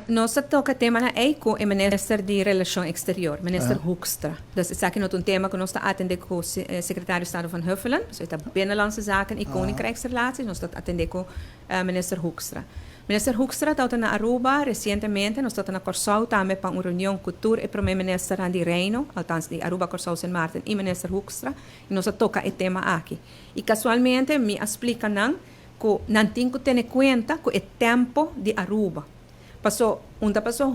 nós toca tema na EICO e minister de Relação Exterior, minister Hoekstra. Dus het is eigenlijk een thema que nós está atender com o secretário de Estado van Huffelen, dus het Binnenlandse Zaken en Koninkrijksrelaties, nós está atender com minister Hoekstra. Minister Hoekstra está na Aruba recentemente, nós está na Corsau também para uma reunião cultura e primeiro-minister Andy Reino, althans de Aruba, Corsau, Sint Maarten e minister Hoekstra, e nós toca o tema aqui. E casualmente me explica que não tem que ter conta com o tempo de Aruba. Passou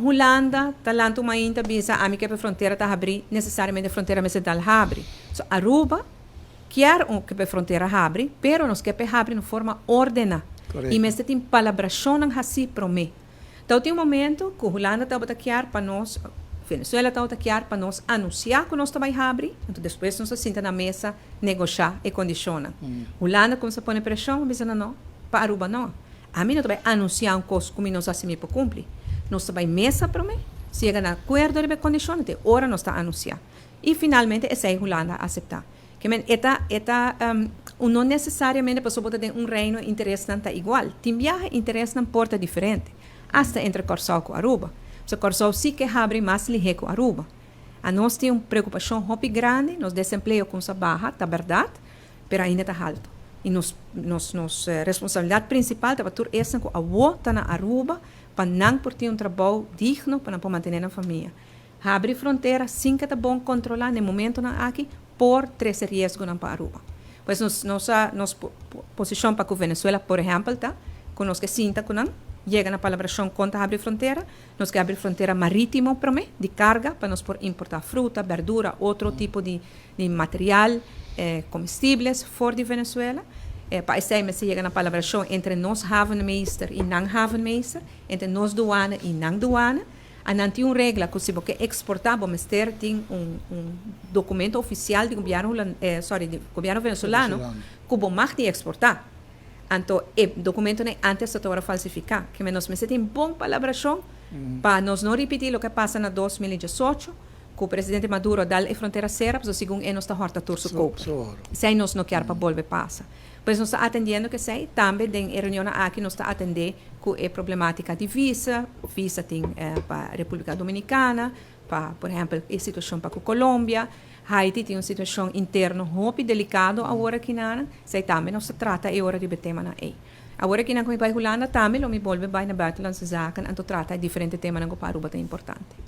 Holanda, talento uma ainda bisa a que a fronteira está abrir, necessariamente a fronteira mas está abre. So Aruba quer que a fronteira abre, pero nós quer abrir de forma ordenada. E mas tem palabração assim para mim. Então tem momento que Holanda está a querer para nós, Venezuela está a querer para nós anunciar que nós vai abrir, então depois nós senta na mesa negociar e condicionar. Holanda começa a pôr pressão, mas não, para Aruba não. A mim não vai anunciar coisa como nós assim para cumprir. Nós vai mesa para mim, se chega a acordo de condição, até hora nós está a anunciar. E finalmente essa é Holanda aceitar. Que não necessariamente a pessoa tem reino interessante igual. Tem viaje interesse na porta diferente. Hasta entre Corsau e Aruba. So Corsau sim que abre mais ligeiro com Aruba. A nós tem uma preocupação muito grande, nos desemprego com essa barra, tá verdade, mas ainda está alto. E nos responsabilidade principal é para essa que a volta na Aruba para não ter um trabalho digno para manter a família. Abre fronteira, sim que é bom controlar no momento aqui por três riscos para Aruba. Pois nossa posição para a Venezuela, por exemplo, tá? Com nós que sinta com chega na palabração contra abrir fronteira, nós que abrir fronteira marítima para mim, de carga, para nós importar fruta, verdura, outro tipo de material, comestíveis fora de Venezuela. Para esse aí, chega na palabração entre nós havenmeester e não havenmeester, entre nós doana e não doana. Não tem uma regra que se você exportar, vamos ter documento oficial do governo venezuelano que você pode exportar. Então, o documento antes de falsificar, que nós tem boa palabração para nós não repetir o que passa na 2018, que o presidente Maduro dá a fronteira cerrada, segundo ele está horta turso copo. Se nós não quer para volver passa. Pois nós está atendendo que sei, também em reunião aqui nós está atendendo com a problemática de visa tem para a República Dominicana, para, por exemplo, a situação para a Colômbia, Haiti tem uma situação interna muito delicada agora aqui na, sei também nós trata a hora de tema na aí. Agora aqui na com a Holanda também, lo me volve vai na Buitenlandse Zaken, então trata diferente tema na Aruba é importante.